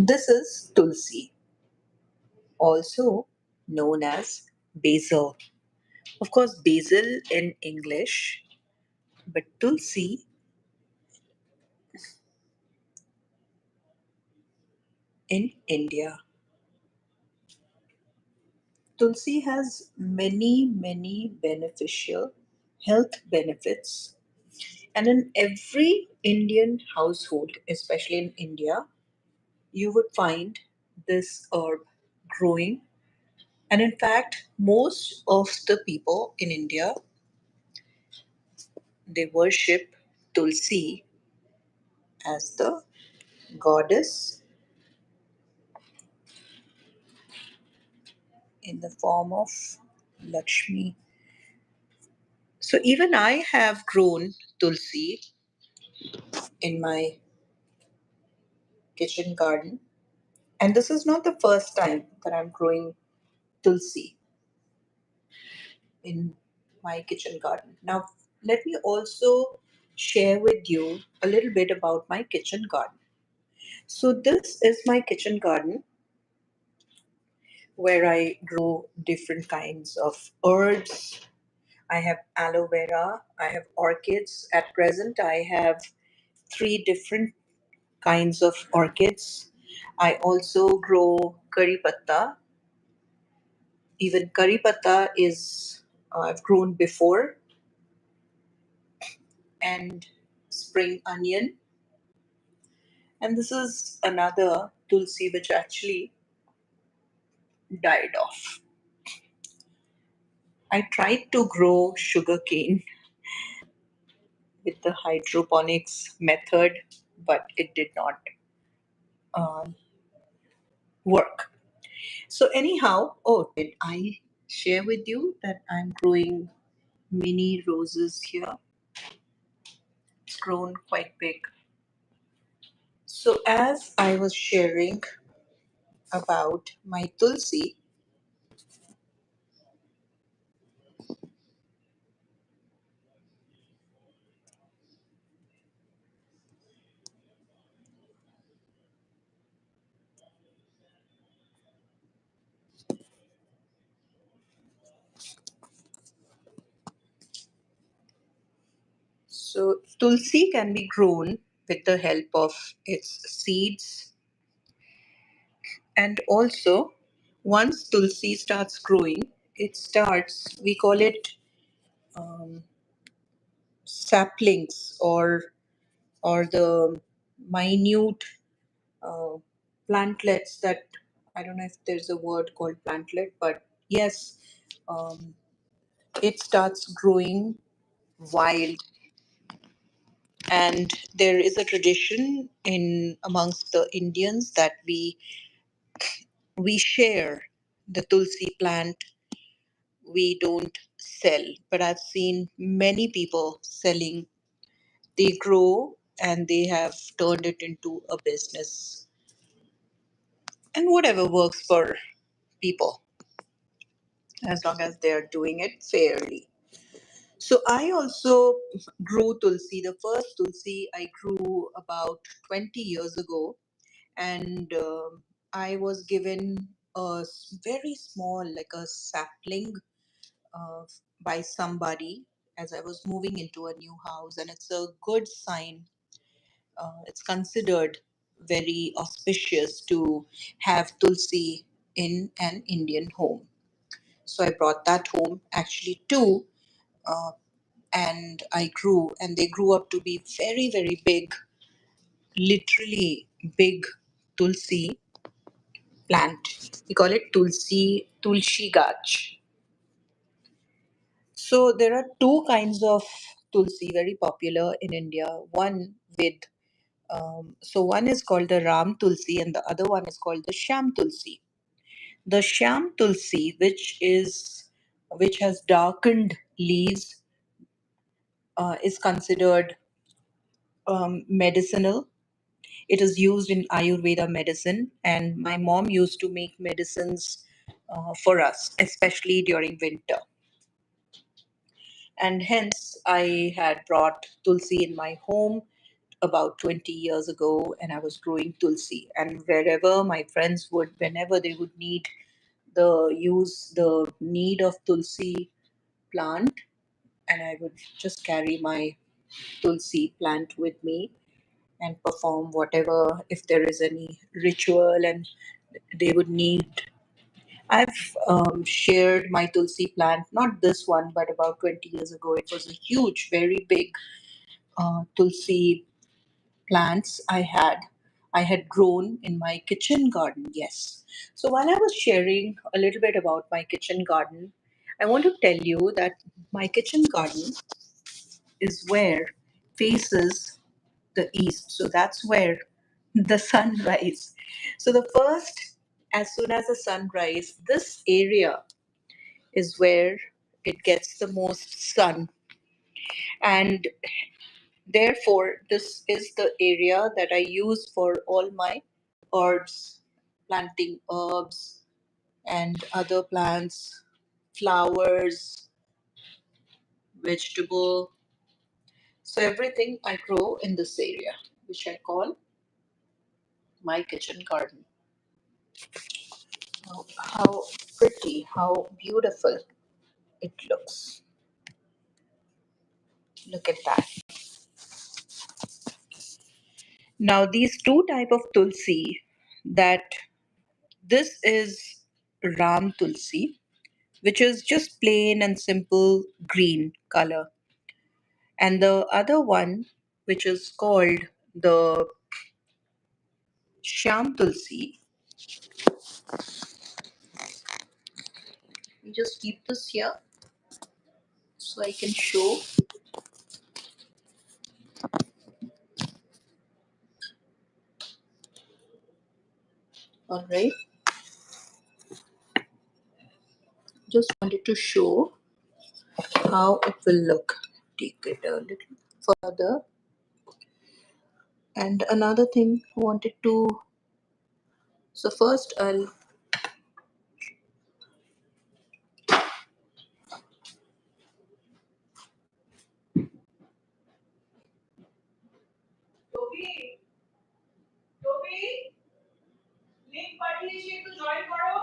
This is Tulsi, also known as basil. Of course, basil in English, but Tulsi in India. Tulsi has many beneficial health benefits, and in every Indian household, especially in India, you would find this herb growing. And in fact, most of the people in India, they worship Tulsi as the goddess in the form of Lakshmi. So even I have grown Tulsi in my kitchen garden. And this is not the first time that I'm growing Tulsi in my kitchen garden. Now, let me also share with you a little bit about my kitchen garden. So, this is my kitchen garden where I grow different kinds of herbs. I have aloe vera, I have orchids. At present, I have three different kinds of orchids. I also grow curry patta. Even curry patta is I've grown before, and spring onion. And this is another tulsi which actually died off. I tried to grow sugarcane with the hydroponics method, but it did not um, work. So anyhow, oh, did I share with you that I'm growing mini roses here? It's grown quite big. So as I was sharing about my tulsi, so tulsi can be grown with the help of its seeds, and also once tulsi starts growing, it starts, we call it um, saplings, or the minute uh, plantlets that, I don't know if there's a word called plantlet, but yes, um, it starts growing wild. And there is a tradition in amongst the Indians that we share the tulsi plant. We don't sell, but I've seen many people selling. They grow and they have turned it into a business, and whatever works for people, as long as they're doing it fairly. So I also grew tulsi. The first tulsi I grew about 20 years ago, and I was given a very small, like a sapling, uh, by somebody as I was moving into a new house, and it's a good sign. It's considered very auspicious to have tulsi in an Indian home. So I brought that home, actually two, uh, and I grew, and they grew up to be very big, literally big tulsi plant. We call it tulsi gach. So there are two kinds of tulsi very popular in India. One with so one is called the Ram tulsi, and the other one is called the Sham tulsi. The Sham tulsi, which has darkened leaves, is considered medicinal. It is used in Ayurveda medicine, and my mom used to make medicines for us, especially during winter. And hence, I had brought tulsi in my home about 20 years ago, and I was growing tulsi. And wherever my friends would, whenever they would need the need of tulsi plant, and I would just carry my tulsi plant with me and perform whatever, if there is any ritual and they would need. I've shared my tulsi plant, not this one, but about 20 years ago. It was a huge, very big tulsi plants I had grown in my kitchen garden. Yes. So while I was sharing a little bit about my kitchen garden, I want to tell you that my kitchen garden is where faces the east. So that's where the sun rise. So the first, as soon as the sun rise, this area is where it gets the most sun. And therefore, this is the area that I use for all my herbs, planting herbs and other plants, flowers, vegetable. So everything I grow in this area, which I call my kitchen garden. How pretty, how beautiful it looks. Look at that. Now these two type of tulsi, that this is Ram tulsi, which is just plain and simple green color. And the other one, which is called the Shyam Tulsi, you just keep this here so I can show. All right, just wanted to show how it will look. Take it a little further. And another thing I wanted to, so first I'll, Toby, Toby, link পাঠিয়েছি একটু join করো.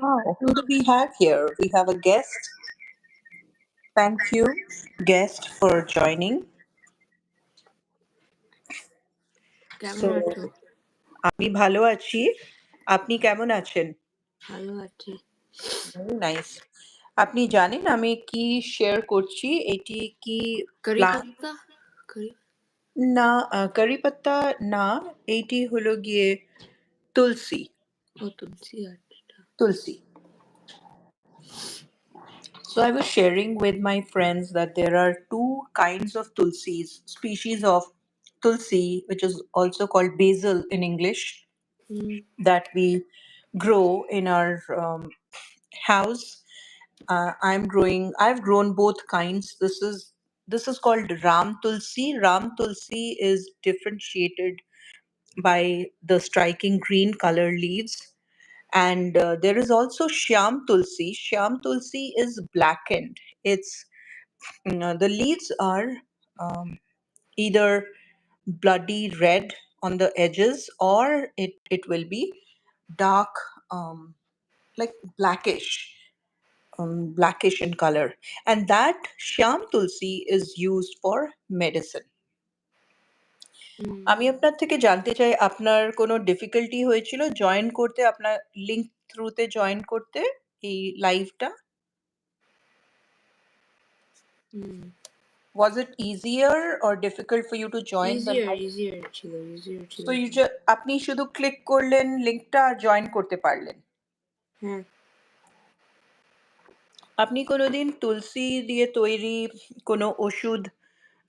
Wow, who do we have here? We have a guest. Thank you, guest, for joining. কেমন So, আছো? আমি ভালো আছি। আপনি কেমন আছেন? ভালো আছি। Very nice. আপনি জানেন আমি কি শেয়ার করছি? এটি কি কারি প্লান্ট? পাত্তা? কারি না, কারি পাত্তা না, এইটি হলো গিয়ে তুলসী। ও তুলসী আচ্ছা। Tulsi. So I was sharing with my friends that there are two kinds of tulsis, species of tulsi, which is also called basil in English, hmm that we grow in our house. I've grown both kinds. This is called Ram Tulsi. Ram Tulsi is differentiated by the striking green color leaves. And there is also Shyam Tulsi. Shyam Tulsi is blackened. The leaves are um, either bloody red on the edges, or it will be dark, um, like blackish in color. And that Shyam Tulsi is used for medicine. হুম আমি আপনার থেকে জানতে চাই, আপনার কোনো difficulty হয়েছিল join করতে, আপনার লিংক থ্রুতে জয়েন করতে এই লাইভটা? হুম। Was it easier or difficult for you to join the easier live? Easier ছিল, ইজিয়ার ছিল So you খুব। আপনি শুধু ক্লিক করলেন লিংকটা আর জয়েন করতে পারলেন। হ্যাঁ। আপনি কোনোদিন তুলসী দিয়ে তৈরি কোনো ওষুধ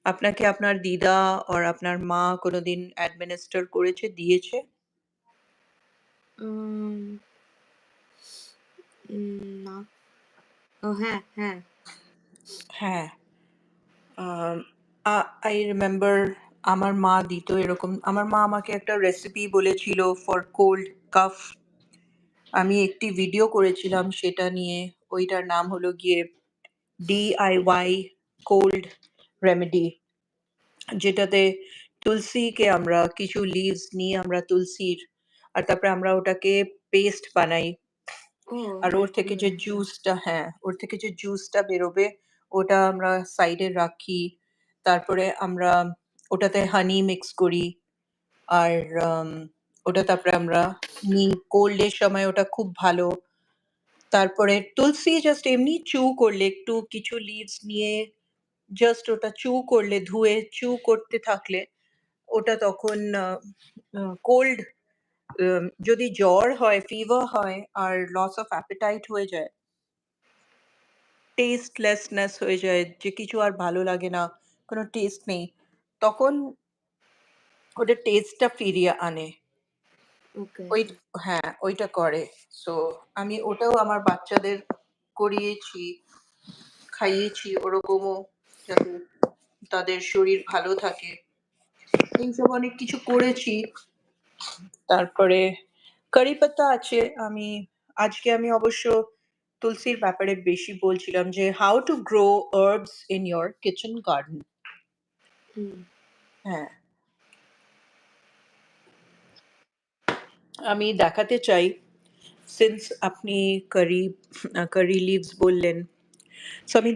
আপনাকে আপনার দিদা or আপনার মা কোনোদিন administer করেছে, দিয়েছে? উম, না। ও হ্যাঁ, হ্যাঁ। হ্যাঁ। I remember আমার মা দিত এরকম। আমার মা আমাকে একটা রেসিপি বলেছিল for cold cough। আমি একটি ভিডিও করেছিলাম সেটা নিয়ে। ওইটার নাম হলো গিয়ে DIY cold remedy, যেটাতে তুলসীকে আমরা কিছু লিভস নিয়ে আমরা তুলসীর আর তারপরে আমরা ওটাকে পেস্ট বানাই। ও আর ওর হ্যাঁ, থেকে যে হ্যাঁ। জুসটা, হ্যাঁ, ওর থেকে যে জুসটা বেরোবে ওটা আমরা সাইডে রাখি। তারপরে আমরা ওটাতে হানি মিক্স করি। আর আম ওটা তারপরে আমরা নিই। কোল্ড এর সময় ওটা খুব ভালো। তারপরে তুলসী জাস্ট এমনি chew করলে, একটু কিছু লিভস নিয়ে জাস্ট ওটা chew করলে, ধুয়ে chew করতে থাকলে ওটা তখন কোল্ড, যদি জ্বর হয়, ফিভার হয় আর লস অফ অ্যাপেটাইট হয়ে যায়, টেস্টলেসনেস হয়ে যায়, যে কিছু আর ভালো লাগে না, কোনো টেস্ট নেই, তখন ওটা টেস্টটা ফিরিয়ে আনে। ওকে। ওই, হ্যাঁ, ওইটা করে। সো আমি ওটাও আমার বাচ্চাদের করিয়েছি, খাইয়েছি ওরকমও, যাতে তাদের শরীর ভালো থাকে। এইসব অনেক কিছু করেছি। তারপরে কারি পাতা আছে। আজকে আমি অবশ্য তুলসীর ব্যাপারে বেশি বলছিলাম, যে how to grow herbs in your kitchen garden. Hmm. হ্যাঁ, আমি দেখাতে চাই, সিন্স আপনি কারি কারি লিভস বললেন, সো আমি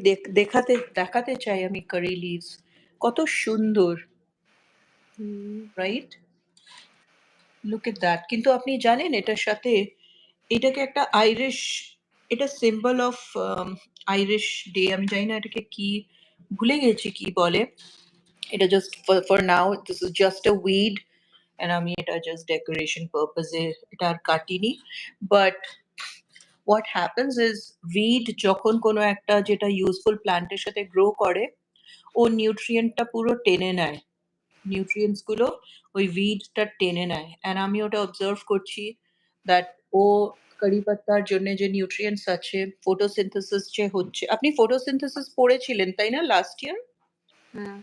দেখাতে চাই আমি কারি লিভস কত সুন্দর, হুম। রাইট? Look at that. কিন্তু আপনি জানেন এটার সাথে এটাকে একটা আইরিশ, এটা সিম্বল অফ আইরিশ ডে। আমি জানি না এটাকে কি, ভুলে গেছি কি বলে। এটা just for now this is just a weed, and আমি এটা জাস্ট ডেকোরেশন পারপাসে এটা আর কাটিনি। But what happens is, weed যখন কোনো একটা যেটা ইউজফুল প্ল্যান্টের সাথে গ্রো করে, ও নিউট্রিয়েন্টটা পুরো টেনে নেয়। নিউট্রিয়েন্টস গুলো ওই উইডটা টেনে নেয়। অ্যান্ড আমি ওটা অবজার্ভ করছি দ্যাট ও কারি পাত্তার জন্য যে নিউট্রিয়েন্টস আছে, ফটোসিনথেসিস যে হচ্ছে, আপনি ফটোসিনথেসিস পড়েছিলেন তাই না লাস্ট ইয়ার? হ্যাঁ।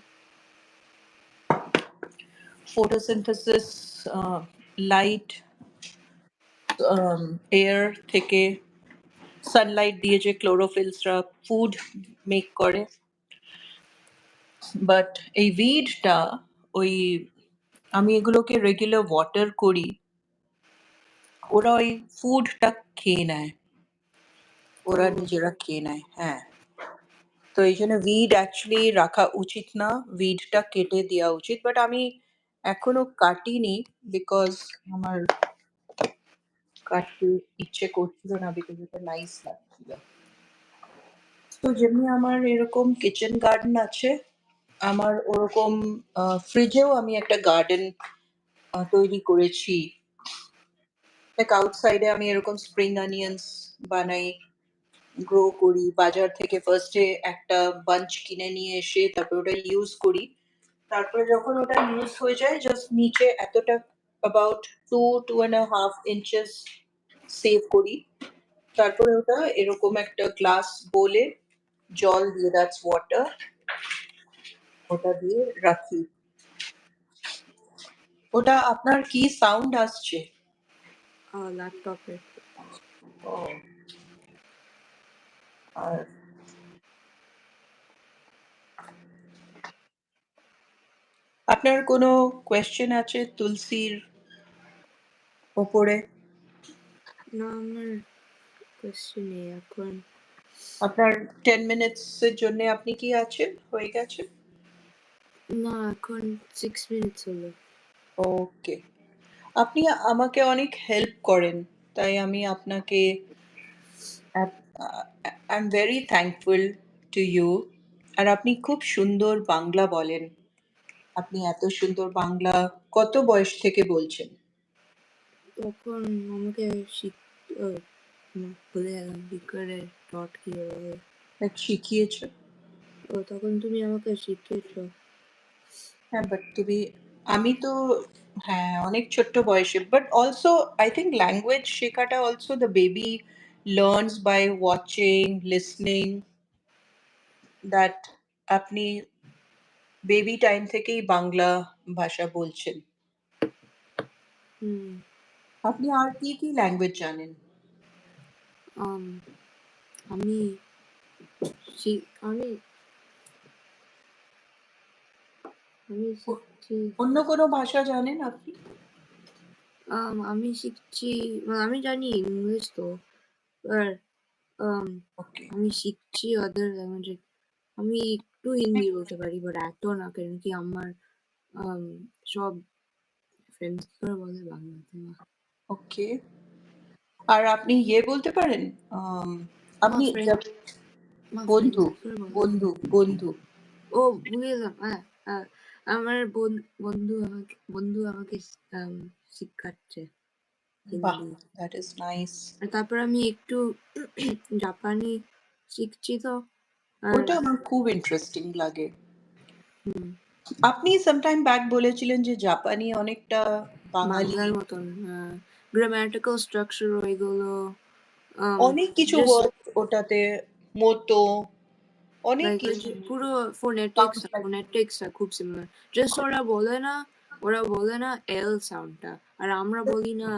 ফটোসিনথেসিস, লাইট, এয়ার থেকে, সানলাইট দিয়ে যে ক্লোরোফিলসরা ফুড মেক করে। বাট এই উইডটা, ওই, আমি এগুলোকে রেগুলার ওয়াটার করি, ওরা ওই ফুডটা খেয়ে নেয়, ও ওরা নিজেরা খেয়ে নেয়। হ্যাঁ, তো এই জন্য উইড অ্যাকচুয়ালি রাখা উচিত না, উইডটা কেটে দেওয়া উচিত। বাট আমি এখনো কাটিনি, বিকজ আমার কাটতে ইচ্ছে করছিল না, বিকজ এটা নাইস লাগছিল। তো যেমনি আমার এরকম কিচেন গার্ডেন আছে, আমার ওরকম ফ্রিজেও আমি একটা গার্ডেন তৈরি করেছি। লাইক আউটসাইডে আমি এরকম স্প্রিং অনিয়ন্স বানাই, গ্রো করি। বাজার থেকে ফার্স্টে একটা বাঞ্চ কিনে নিয়ে এসে তারপর ওটা ইউজ করি। তারপরে যখন ওটা ইউজ হয়ে যায়, জাস্ট নিচে এতটা অ্যাবাউট 2-2.5 ইঞ্চেস সেভ করি। তারপরে ওটা এরকম একটা গ্লাস বোলে জল দিয়ে, দ্যাটস ওয়াটার, ওটা দিয়ে রাখি। ওটা আপনার কি সাউন্ড আসছে? ল্যাপটপে। ও, আর আপনার কোনো কোয়েশ্চেন আছে তুলসীর ওপরে? না, আমার কোয়েশ্চেন নেই এখন। আপনার 10 মিনিটস এর জন্য আপনি কি আছেন, হয়ে গেছে? না, এখন 6 মিনিটস হলো। ওকে, আপনি আমাকে অনেক হেল্প করেন, তাই আমি আপনাকে, I am very thankful to you. আর আপনি খুব সুন্দর বাংলা বলেন। আপনি এত সুন্দর বাংলা কত বয়স থেকে বলছেন? তখন আমাকে ভুলে গেলাম কি করে ডট কিভাবে। এক শিখিয়েছ? তখন তুমি আমাকে শিখিয়েছ। হ্যাঁ, বাট আমি তো হ্যাঁ অনেক ছোট্ট বয়সে, but also I think language শেখাটা also the baby learns by watching, listening, that আপনি বেবি টাইম থেকেই বাংলা ভাষা বলছেন। হুম। আপনি আর কি কি ল্যাঙ্গুয়েজ জানেন? আমি আমি আমি শিখছি অন্য কোনো ভাষা জানেন আপনি? আমি শিখছি আমি জানি ইংলিশ তো, আর ওকে। আমি শিখছি আদার ল্যাঙ্গুয়েজ। আমি একটু হিন্দি বলতে পারি, বাট এত না, কেন কি আমার সব ফ্রেন্ডস বলে বাংলাতে না। ওকে। আর আপনি ইয়ে বলতে পারেন? মা আপনি ফ্রেন্ড মা বন্ধু ফ্রেন্ডস করে বলে। বন্ধু বন্ধু ও ভুলে গেলাম। আমার বন্ধু আমাকে শিখাচ্ছে বাহ, হিন্দি। That is nice. আর তারপর আমি একটু জাপানি শিখছি তো। আর ওটা আমার খুব ইন্টারেস্টিং লাগে। হুম, আপনি সামটাইম ব্যাক বলেছিলেন যে জাপানি অনেকটা বাঙালি, বাংলার মতন গ্রামাটিক্যাল স্ট্রাকচার ওইগুলো অনেক কিছু জাস্ট ওয়ার্ড ওটাতে, মতো অনেক লাইক ওই কিছু যে পুরো sounds like ফোনেটিক্সটা খুব সিমিলার। জাস্ট ওরা বলে না এল সাউন্ডটা, আর আমরা বলি না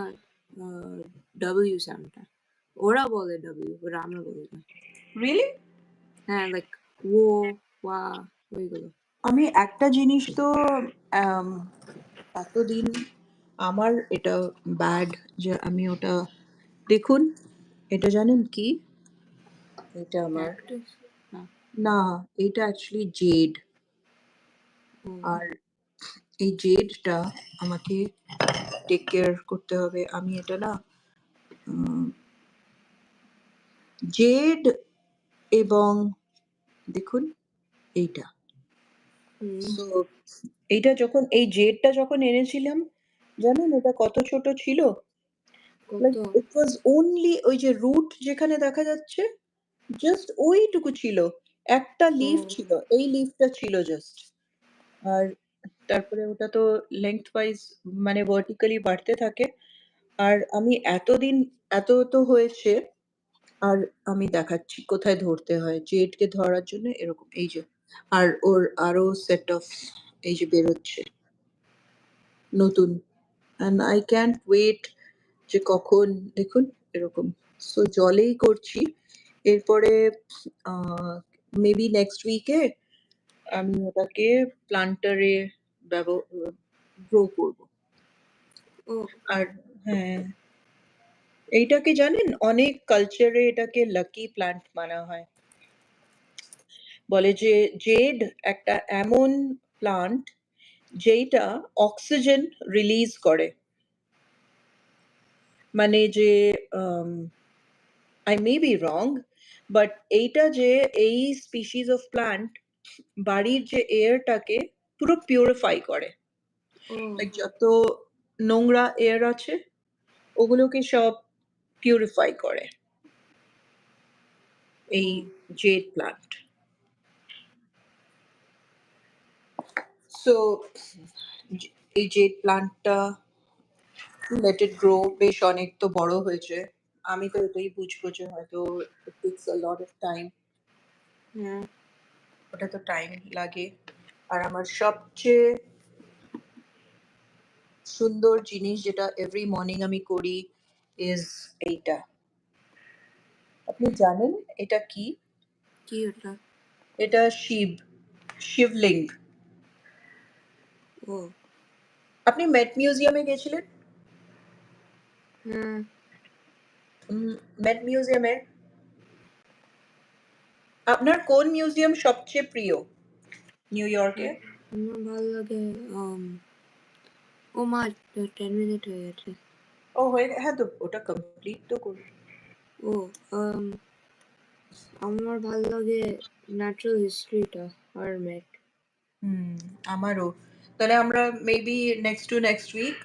ডব্লিউ সাউন্ডটা। ওরা বলে ডব্লিউ, আর আমরা বলি না। রিয়েলি। হ্যাঁ, লাইক ও ওয়া ওইগুলো। আমি একটা জিনিস তো আম, এতদিন আমার এটা ব্যাড যে আমি ওটা, দেখুন এটা জানেন কি? এটা আমার, ক্যাকটাস না। না, এটা অ্যাকচুয়ালি জেড। ও আর এই জেডটা আমাকে টেক কেয়ার করতে হবে। আমি এটা না জেড, এবং দেখুন এইটা। হুম, সো এইটা যখন এই জেডটা যখন এনেছিলাম, জানেন এটা কত ছোট ছিল? কত? লাইক ইট ওয়াজ অনলি ওই যে রুট যেখানে দেখা যাচ্ছে, জাস্ট ওইটুকু ছিল। একটা ও লিফ ছিল, এই লিফটা ছিল জাস্ট। আর তারপরে ওটা তো লেংথ ওয়াইজ মানে ভার্টিক্যালি বাড়তে থাকে। আর আমি এতদিন, এত তো হয়েছে, আর আমি দেখাচ্ছি কোথায় ধরতে হয়। জেডকে ধরার জন্য এরকম এই যে, আর ওর আরো সেট অফ এই যে বেরোচ্ছে নতুন। অ্যান্ড আই ক্যান্ট ওয়েট যে কখন, দেখুন এরকম। সো জলেই করছি। এরপরে মেবি নেক্সট উইকে আমি ওটাকে প্লান্টারে গ্রো করব। ও আর হ্যাঁ, এইটাকে জানেন অনেক কালচারে এটাকে লাকি প্ল্যান্ট মানা হয়। বলে যে জেড একটা এমন প্লান্ট যেইটা অক্সিজেন রিলিজ করে। মানে যে I may be wrong, but এইটা যে এই স্পিসিস অফ প্লান্ট বাড়ির যে এয়ারটাকে পুরো পিউরিফাই করে। ও লাইক যত নোংরা এয়ার আছে ওগুলোকে সব পিউরিফাই করে এই ও জেড প্লান্ট। সো এই জেড প্লান্টটা লেট ইট গ্রো, বেশ অনেক তো বড় হয়েছে। আমি তো এটাই বুঝবো যে হয়তো ইট tax a lot of time. হ্যাঁ। ওটা তো টাইম লাগে। আর আমার সবচেয়ে সুন্দর জিনিস যেটা এভরি মর্নিং আমি করি ইজ এইটা। আপনি জানেন এটা কি? কি ওটা? এটা শিবলিঙ্গ। ও আপনি মেট মিউজিয়ামে গেছিলেন? হ্যাঁ। মেট মিউজিয়ামে আপনার কোন মিউজিয়াম সবচেয়ে প্রিয় নিউ ইয়র্কে? আমার ভালো লাগে ও মা 10 মিনিট হয়ে গেছে। ও হয়ে হ্যাঁ, তো ওটা কমপ্লিট তো করুন। ও আমার ভাল লাগে ন্যাচারাল হিস্ট্রিটা আর মেট। আমারও। তাহলে আমরা মেবি নেক্সট উইক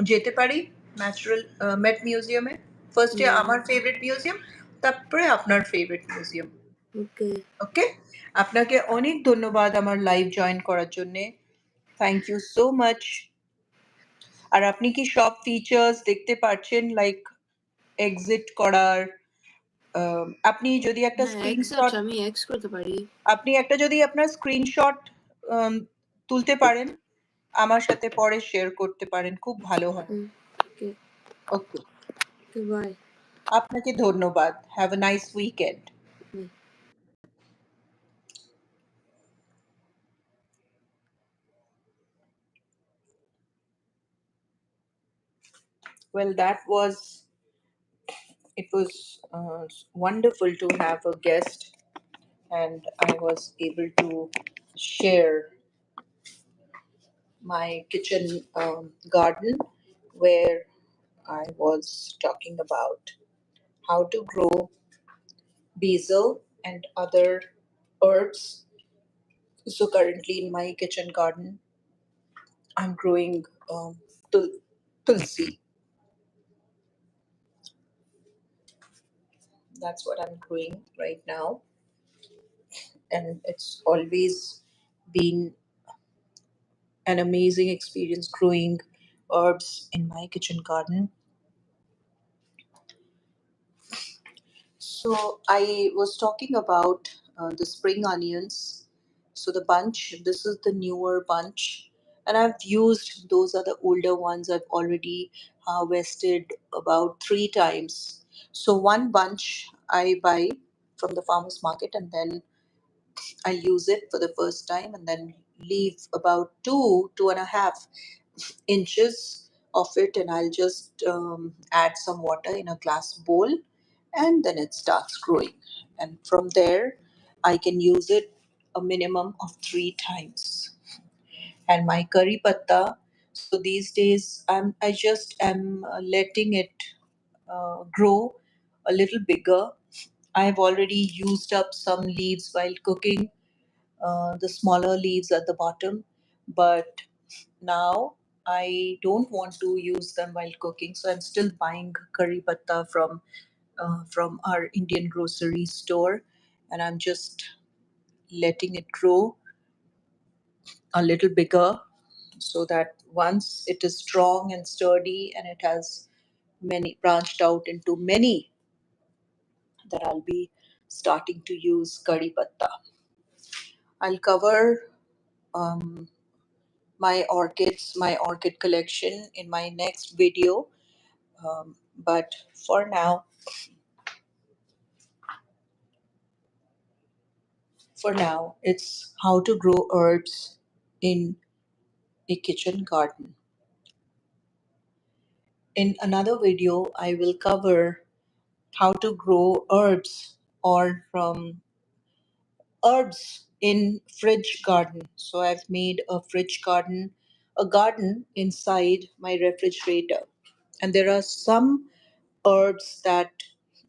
যেতে পারি ন্যাচারাল মেট মিউজিয়ামে। ফার্স্টে আমার ফেভারিট মিউজিয়াম, তারপরে আপনার ফেভারিট মিউজিয়াম। ওকে। ওকে, আপনাকে অনেক ধন্যবাদ আমার লাইভ জয়েন করার জন্যে। Thank you so much. আর আপনি কি সব ফিচার্স দেখতে পাচ্ছেন, লাইক এক্সিট করার? আপনি যদি একটা হ্যাঁ, এক্স আছে, স্ক্রিনশট, আমি এক্স করতে পারি। আপনি একটা যদি আপনার স্ক্রিনশট তুলতে পারেন, আমার সাথে পরে শেয়ার করতে পারেন, খুব ভালো হয়। ওকে। ওকে, ওকে, বাই। আপনাকে ধন্যবাদ। Have a nice weekend. Well, it was wonderful to have a guest, and I was able to share my kitchen garden, where I was talking about how to grow basil and other herbs. So currently in my kitchen garden, I'm growing tulsi. That's what I'm growing right now, and it's always been an amazing experience growing herbs in my kitchen garden. So I was talking about the spring onions. So the bunch, this is the newer bunch, and I've used, those are the older ones. I've already harvested about 3 times. So one bunch I buy from the farmers market, and then I use it for the first time, and then leave about 2.5 inches of it, and I'll just add some water in a glass bowl, and then it starts growing. And from there, I can use it a minimum of 3 times. And my curry patta, so these days I just am letting it grow a little bigger. I've already used up some leaves while cooking, the smaller leaves at the bottom, but now I don't want to use them while cooking, so I'm still buying curry patta from our Indian grocery store, and I'm just letting it grow a little bigger, so that once it is strong and sturdy and it has many branched out into many, that I'll be starting to use curry patta. I'll cover um, my orchid collection in my next video. But for now, it's how to grow herbs in a kitchen garden. In another video, I will cover how to grow herbs, or from herbs in fridge garden. So I've made a fridge garden, a garden inside my refrigerator. And there are some herbs that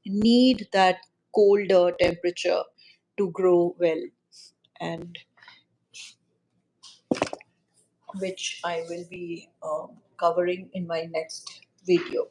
need that colder temperature to grow well, and which I will be covering in my next video.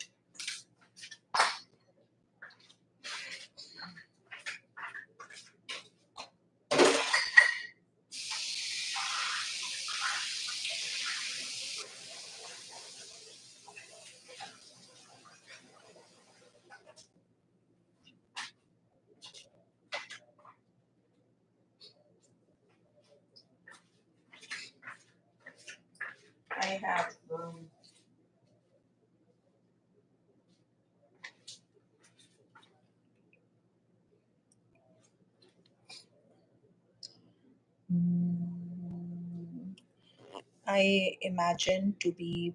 I have I imagine to be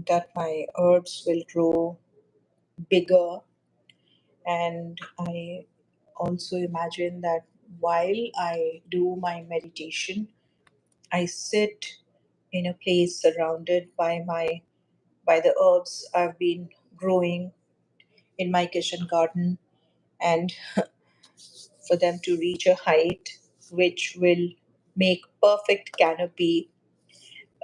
that my herbs will grow bigger, and I also imagine that while I do my meditation, I sit in a place surrounded by the herbs I've been growing in my kitchen garden, and for them to reach a height which will make perfect canopy,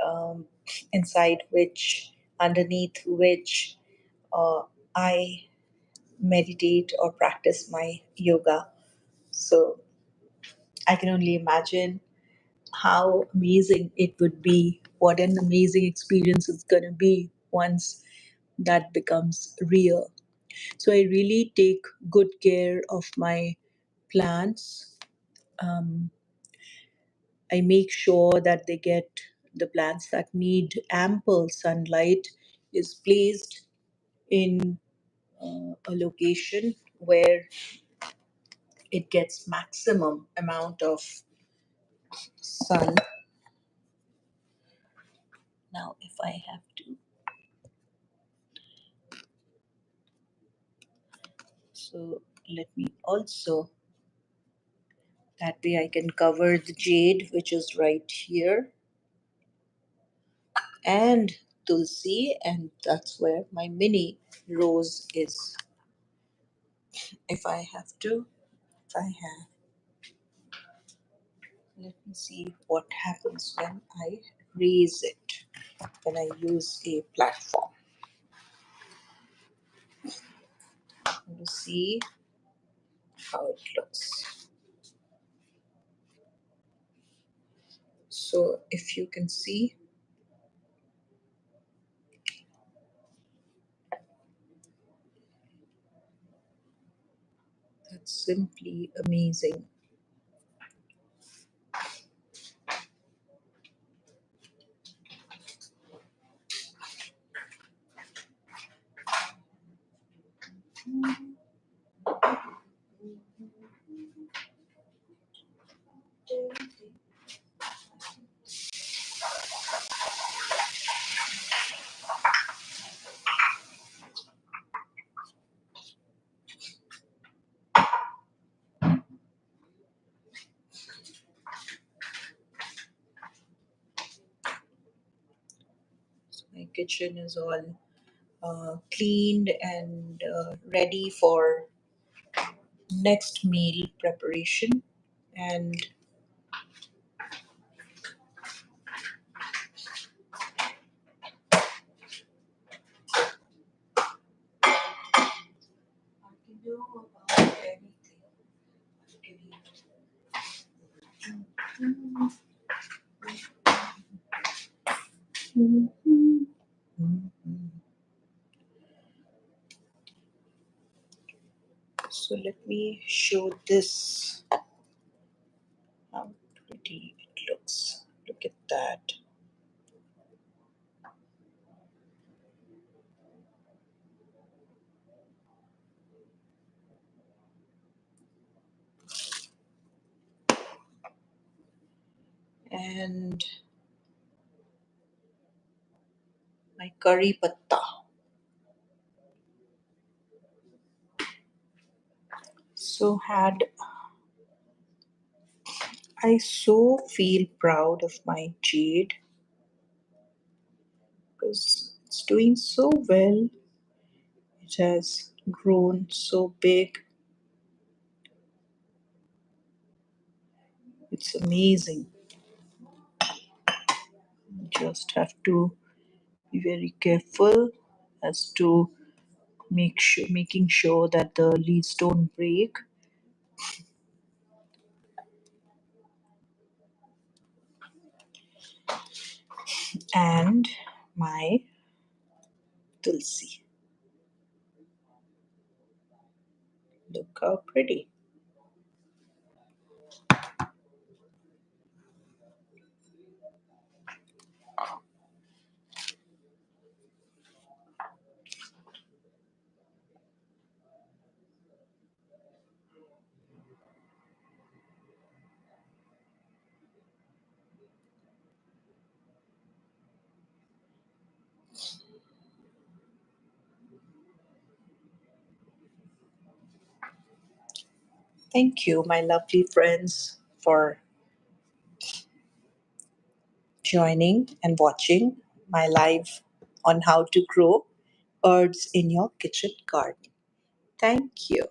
um, inside which, underneath which, uh, I meditate or practice my yoga. So I can only imagine how amazing it would be, what an amazing experience it's going to be once that becomes real. So I really take good care of my plants. Um, I make sure that they get, the plants that need ample sunlight is placed in a location where it gets maximum amount of sun. Now, if I have to, so let me also, that way I can cover the jade, which is right here, and tulsi, and that's where my mini rose is. If I have to, if I have, let me see what happens when I raise it, when I use a platform. To see how it looks. So if you can see, that's simply amazing. So my kitchen is all cleaned and ready for next meal preparation. And I can do about anything. So let me show this, how pretty it looks. Look at that. And my curry patta. So had I so feel proud of my jade because it's doing so well. It has grown so big. It's amazing. You just have to be very careful as to making sure that the leaves don't break. And my tulsi. Look how pretty. Thank you, my lovely friends, for joining and watching my live on how to grow herbs in your kitchen garden. Thank you.